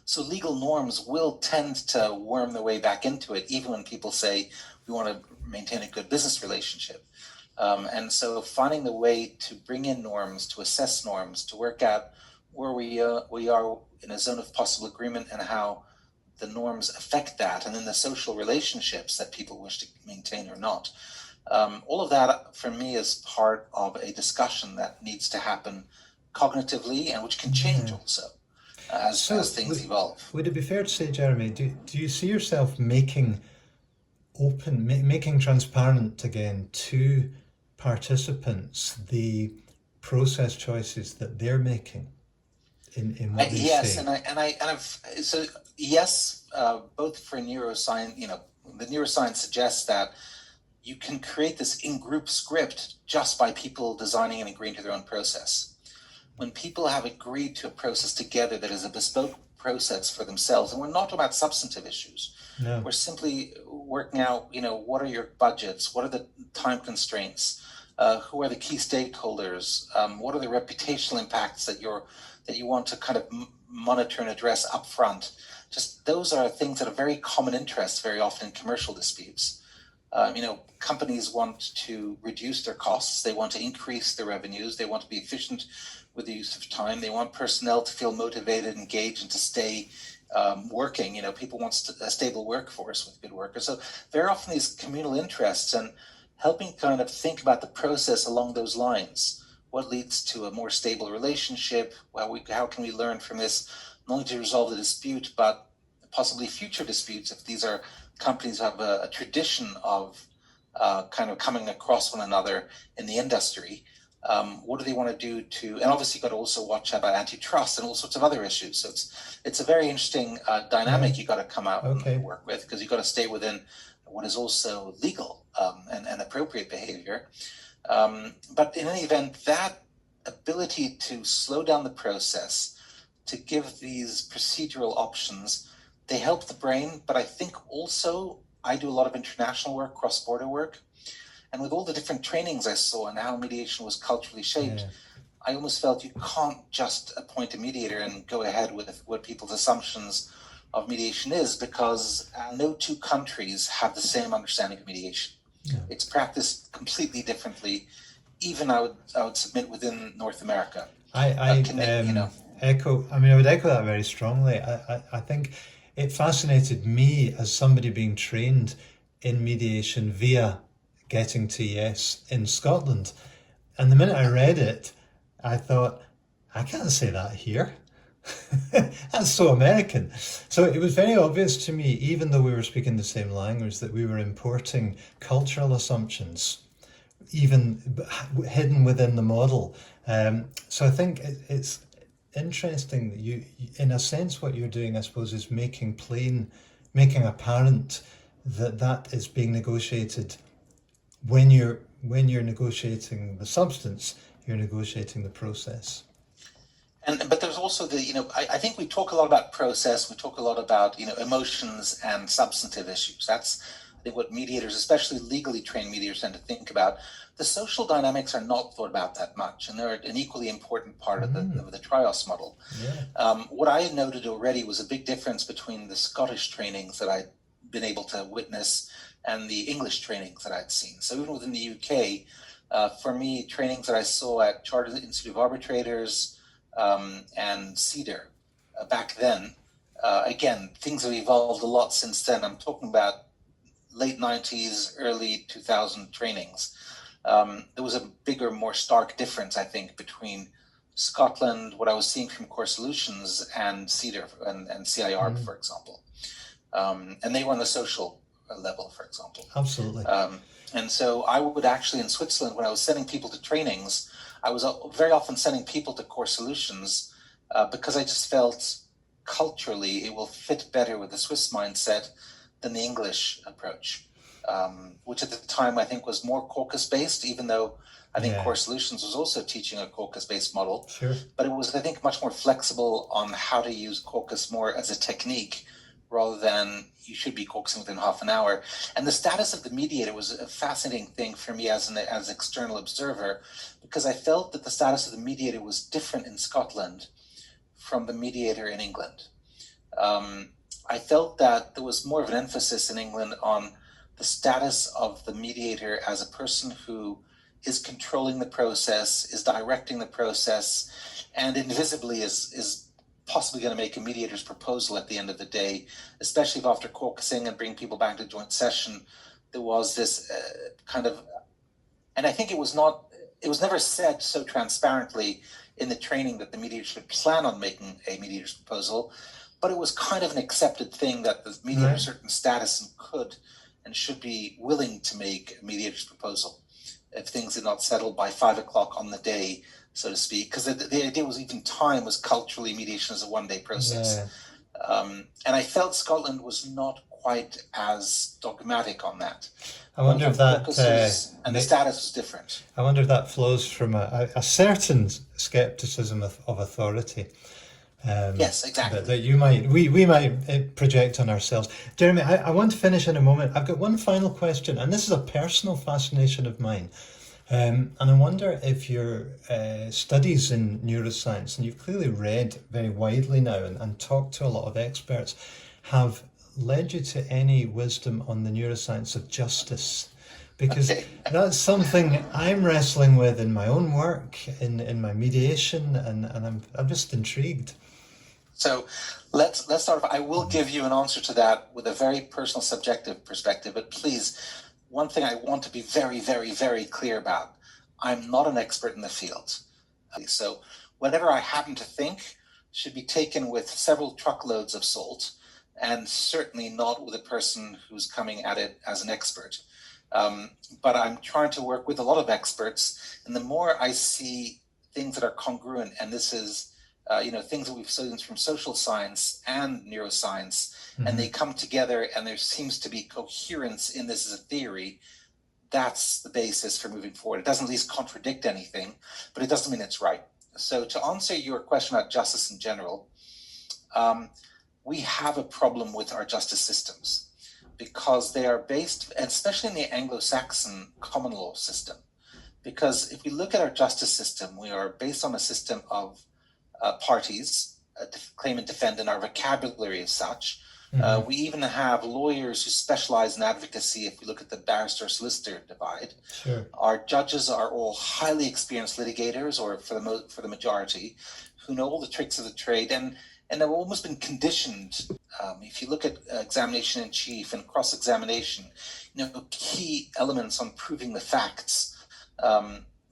So legal norms will tend to worm their way back into it, even when people say we want to maintain a good business relationship. And so finding the way to bring in norms, to assess norms, to work out where we are in a zone of possible agreement and how the norms affect that, and then the social relationships that people wish to maintain or not. All of that, for me, is part of a discussion that needs to happen cognitively and which can change Yeah. also as So, things evolve. would it be fair to say, Jeremy, do you see yourself making making transparent again to participants the process choices that they're making in what they Yes, say? and I've so yes, both for neuroscience, the neuroscience suggests that you can create this in-group script just by people designing and agreeing to their own process. When people have agreed to a process together that is a bespoke process for themselves, and we're not talking about substantive issues, No. we're simply working out, what are your budgets, what are the time constraints, who are the key stakeholders, what are the reputational impacts that you want to kind of monitor and address upfront. Just those are things that are very common interests very often in commercial disputes. Companies want to reduce their costs. They want to increase their revenues. They want to be efficient with the use of time. They want personnel to feel motivated, engaged, and to stay working. People want a stable workforce with good workers. So very often these communal interests and helping kind of think about the process along those lines. What leads to a more stable relationship? How can we learn from this, not only to resolve the dispute, but possibly future disputes if these are companies who have a tradition of kind of coming across one another in the industry. What do they want to do and obviously you've got to also watch about antitrust and all sorts of other issues. So it's a very interesting Yeah. dynamic you got to come out and Okay. work with, because you've got to stay within what is also legal and appropriate behavior. But in any event, that ability to slow down the process, to give these procedural options, they help the brain. But I think also I do a lot of international work, cross-border work. And with all the different trainings I saw and how mediation was culturally shaped, Yeah. I almost felt you can't just appoint a mediator and go ahead with what people's assumptions of mediation is, because no two countries have the same understanding of mediation. Yeah. It's practiced completely differently, even I would submit within North America. Echo. I mean, I would echo that very strongly. I think it fascinated me as somebody being trained in mediation via getting to yes in Scotland. And the minute I read it, I thought, I can't say that here. That's so American. So it was very obvious to me, even though we were speaking the same language, that we were importing cultural assumptions, even hidden within the model. So I think it's interesting that in a sense, what you're doing, I suppose, is making apparent that that is being negotiated when you're negotiating the substance, you're negotiating the process. But there's also I think we talk a lot about process. We talk a lot about emotions and substantive issues. That's, I think, what mediators, especially legally trained mediators, tend to think about. The social dynamics are not thought about that much, and they're an equally important part of the trios model. Yeah. What I noted already was a big difference between the Scottish trainings that I'd been able to witness and the English trainings that I'd seen. So even within the UK, for me, trainings that I saw at Chartered Institute of Arbitrators and CEDAR back then, again, things have evolved a lot since then. I'm talking about late 90s, early 2000 trainings. There was a bigger, more stark difference, I think, between Scotland, what I was seeing from Core Solutions, and CEDAR and CIR, for example. And they were on the social level, for example. Absolutely. And so I would actually, in Switzerland, when I was sending people to trainings, I was very often sending people to Core Solutions because I just felt culturally it will fit better with the Swiss mindset than the English approach, which at the time I think was more caucus-based, even though I think Yeah. Core Solutions was also teaching a caucus-based model. Sure. But it was, I think, much more flexible on how to use caucus more as a technique rather than you should be caucusing within half an hour. And the status of the mediator was a fascinating thing for me as an external observer, because I felt that the status of the mediator was different in Scotland from the mediator in England. I felt that there was more of an emphasis in England on the status of the mediator as a person who is controlling the process, is directing the process, and invisibly is possibly going to make a mediator's proposal at the end of the day, especially if after caucusing and bring people back to joint session, there was this kind of, and I think it was never said so transparently in the training that the mediator should plan on making a mediator's proposal, but it was kind of an accepted thing that the mediator of a certain status and could and should be willing to make a mediator's proposal if things did not settle by 5 o'clock on the day, so to speak, because the idea was even time was culturally mediation as a one-day process. And I felt Scotland was not quite as dogmatic on that. I wonder if that and the status was different. I wonder if that flows from a certain skepticism of authority. Yes, exactly. That we might project on ourselves. Jeremy, I want to finish in a moment. I've got one final question, and this is a personal fascination of mine. And I wonder if your studies in neuroscience, and you've clearly read very widely now and talked to a lot of experts, have led you to any wisdom on the neuroscience of justice. Because that's something I'm wrestling with in my own work, in my mediation, and I'm just intrigued. So let's start off. I will give you an answer to that with a very personal, subjective perspective, but please, one thing I want to be very, very, very clear about. I'm not an expert in the field. So whatever I happen to think should be taken with several truckloads of salt, and certainly not with a person who's coming at it as an expert. But I'm trying to work with a lot of experts, and the more I see things that are congruent, and this is things that we've studied from social science and neuroscience, and they come together and there seems to be coherence in this as a theory, that's the basis for moving forward. It doesn't at least contradict anything, but it doesn't mean it's right. So to answer your question about justice in general, we have a problem with our justice systems because they are based, especially in the Anglo-Saxon common law system, because if we look at our justice system, we are based on a system of parties, claim and defend, and our vocabulary is such. We even have lawyers who specialize in advocacy if we look at the barrister-solicitor divide. Sure. Our judges are all highly experienced litigators, or for the majority, who know all the tricks of the trade, and have almost been conditioned. If you look at examination in chief and cross-examination, key elements on proving the facts,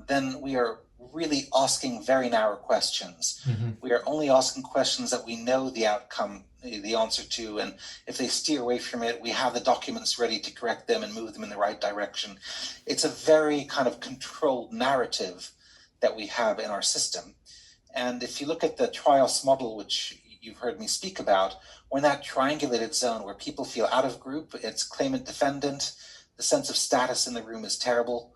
then we are really asking very narrow questions. We are only asking questions that we know the outcome, the answer to, and if they steer away from it, we have the documents ready to correct them and move them in the right direction. It's a very kind of controlled narrative that we have in our system. And if you look at the trios model, which you've heard me speak about, we're in that triangulated zone where people feel out of group. It's claimant defendant. The sense of status in the room is terrible.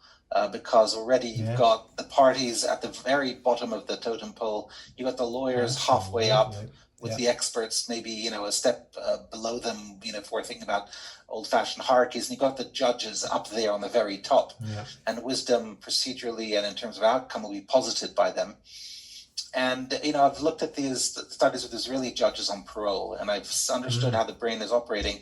Because already you've got the parties at the very bottom of the totem pole. You've got the lawyers halfway up with the experts maybe, a step below them, if we're thinking about old-fashioned hierarchies. And you've got the judges up there on the very top. And wisdom procedurally and in terms of outcome will be posited by them. And, I've looked at these studies with Israeli judges on parole, and I've understood how the brain is operating.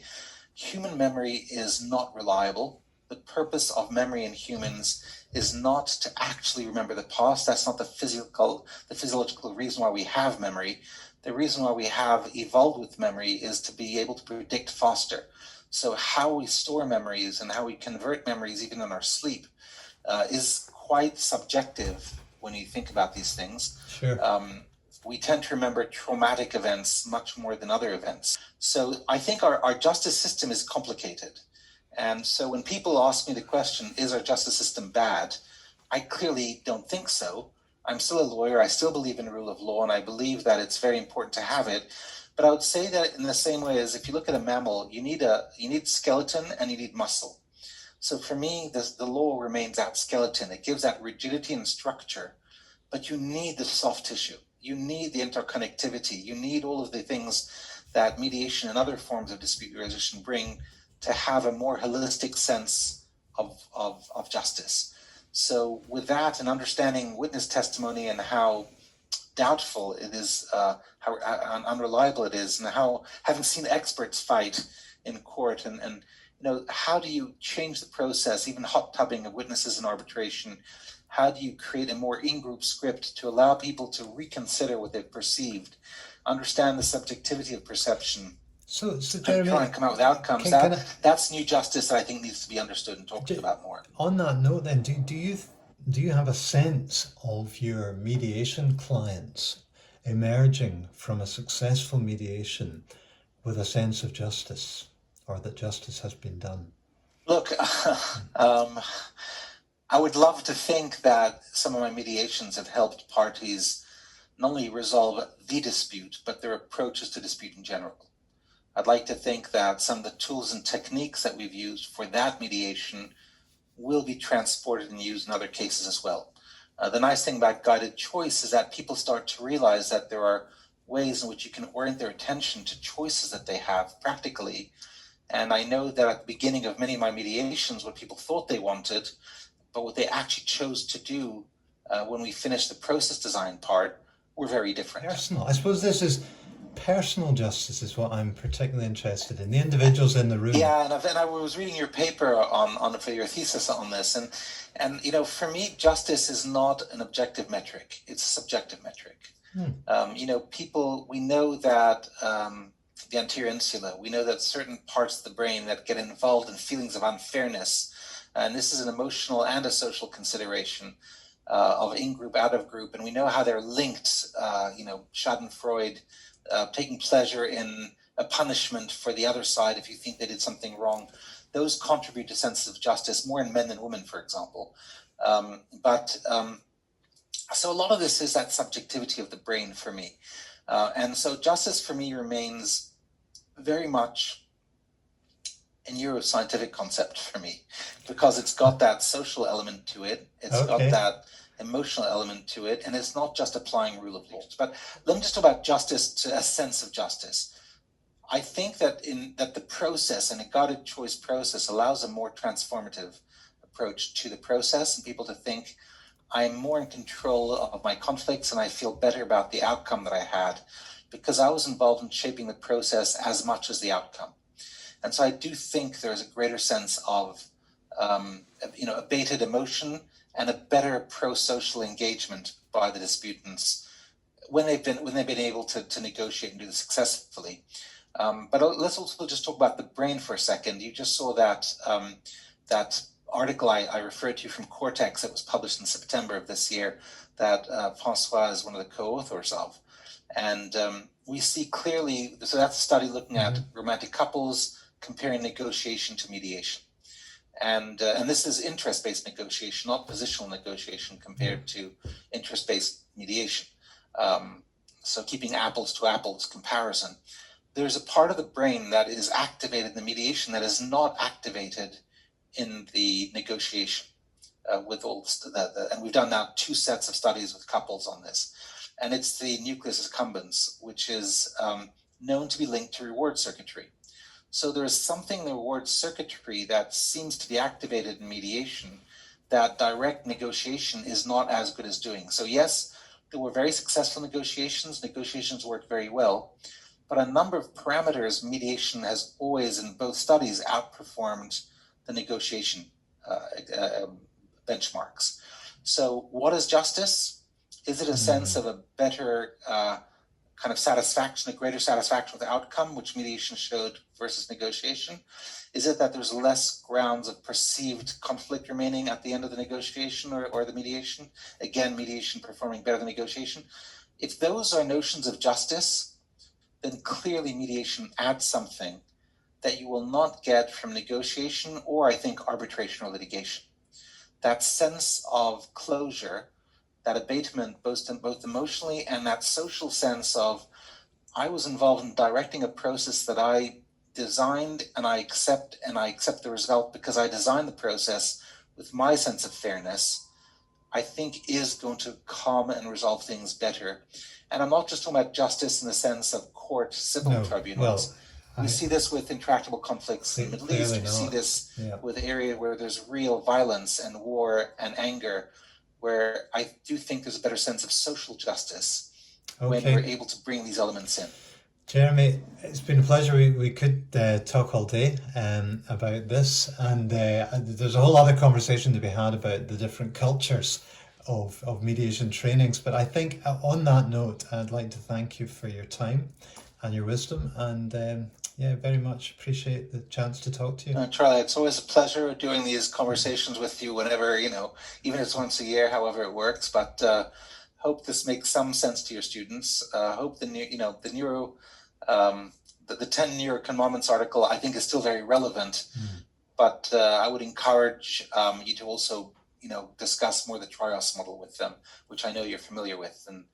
Human memory is not reliable. The purpose of memory in humans is not to actually remember the past. That's not the physiological reason why we have memory. The reason why we have evolved with memory is to be able to predict faster. So how we store memories and how we convert memories even in our sleep is quite subjective when you think about these things. Sure. We tend to remember traumatic events much more than other events. So I think our justice system is complicated. And so when people ask me the question, is our justice system bad? I clearly don't think so. I'm still a lawyer. I still believe in the rule of law, and I believe that it's very important to have it. But I would say that in the same way as if you look at a mammal, you need skeleton and you need muscle. So for me, the law remains that skeleton. It gives that rigidity and structure, but you need the soft tissue. You need the interconnectivity. You need all of the things that mediation and other forms of dispute resolution bring to have a more holistic sense of justice. So with that and understanding witness testimony and how doubtful it is, how unreliable it is, and how, having seen experts fight in court, and how do you change the process, even hot tubbing of witnesses in arbitration? How do you create a more in-group script to allow people to reconsider what they've perceived, understand the subjectivity of perception, So and Jeremy, try and come out with outcomes? can I, That's new justice that I think needs to be understood and talked about more. on that note, then, do you have a sense of your mediation clients emerging from a successful mediation with a sense of justice, or that justice has been done? Look, I would love to think that some of my mediations have helped parties not only resolve the dispute, but their approaches to dispute in general. I'd like to think that some of the tools and techniques that we've used for that mediation will be transported and used in other cases as well. The nice thing about guided choice is that people start to realize that there are ways in which you can orient their attention to choices that they have practically. And I know that at the beginning of many of my mediations, what people thought they wanted, but what they actually chose to do when we finished the process design part, were very different. Personal. I suppose this is personal justice is what I'm particularly interested in. The individuals in the room. Yeah, and I was reading your paper on for your thesis on this, and for me, justice is not an objective metric; it's a subjective metric. People, we know that the anterior insula, we know that certain parts of the brain that get involved in feelings of unfairness, and this is an emotional and a social consideration of in-group, out-of-group, and we know how they're linked. Schadenfreude, taking pleasure in a punishment for the other side if you think they did something wrong. Those contribute to senses of justice more in men than women, for example. So a lot of this is that subjectivity of the brain for me. And so justice for me remains very much a neuroscientific concept for me, because it's got that social element to it. It's got that emotional element to it, and it's not just applying rule of law. But let me just talk about justice, to a sense of justice. I think that the process, and a guided choice process, allows a more transformative approach to the process, and people to think, I'm more in control of my conflicts and I feel better about the outcome that I had because I was involved in shaping the process as much as the outcome. And so I do think there's a greater sense of abated emotion and a better pro-social engagement by the disputants when they've been able to negotiate and do this successfully. But let's also just talk about the brain for a second. You just saw that article I referred to from Cortex that was published in September of this year that Francois is one of the co-authors of. And we see clearly, so that's a study looking at romantic couples comparing negotiation to mediation. And this is interest-based negotiation, not positional negotiation compared to interest-based mediation. So keeping apples to apples comparison. There's a part of the brain that is activated in the mediation that is not activated in the negotiation with all and we've done now 2 sets of studies with couples on this, and it's the nucleus accumbens, which is known to be linked to reward circuitry. So there is something in the reward circuitry that seems to be activated in mediation that direct negotiation is not as good as doing. So yes, there were very successful negotiations worked very well, but a number of parameters mediation has always in both studies outperformed the negotiation benchmarks. So what is justice? Is it a sense of a better kind of satisfaction, a greater satisfaction with the outcome, which mediation showed versus negotiation? Is it that there's less grounds of perceived conflict remaining at the end of the negotiation or the mediation? Again, mediation performing better than negotiation. If those are notions of justice, then clearly mediation adds something that you will not get from negotiation or, I think, arbitration or litigation. That sense of closure, that abatement, both emotionally and that social sense of, I was involved in directing a process that I designed and I accept the result because I designed the process with my sense of fairness, I think is going to calm and resolve things better. And I'm not just talking about justice in the sense of court civil tribunals. We see this with intractable conflicts in the Middle East. We see this with areas where there's real violence and war and anger, where I do think there's a better sense of social justice. when we're Okay. able to bring these elements in. Jeremy, it's been a pleasure. We could talk all day about this, and there's a whole other conversation to be had about the different cultures of mediation trainings. But I think on that note, I'd like to thank you for your time and your wisdom, and yeah, very much appreciate the chance to talk to you. Charlie, it's always a pleasure doing these conversations with you whenever, even if it's once a year, however it works. But hope this makes some sense to your students. Hope the new, the neuro, the 10 neuro commandments article, I think, is still very relevant. But I would encourage you to also, discuss more the trios model with them, which I know you're familiar with, and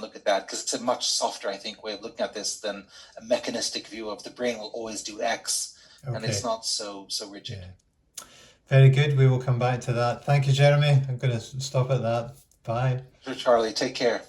look at that, because it's a much softer, I think, way of looking at this than a mechanistic view of the brain will always do X, and it's Okay. not so rigid. Yeah. Very good. We will come back to that. Thank you, Jeremy. I'm going to stop at that. Bye. Sure, Charlie, take care.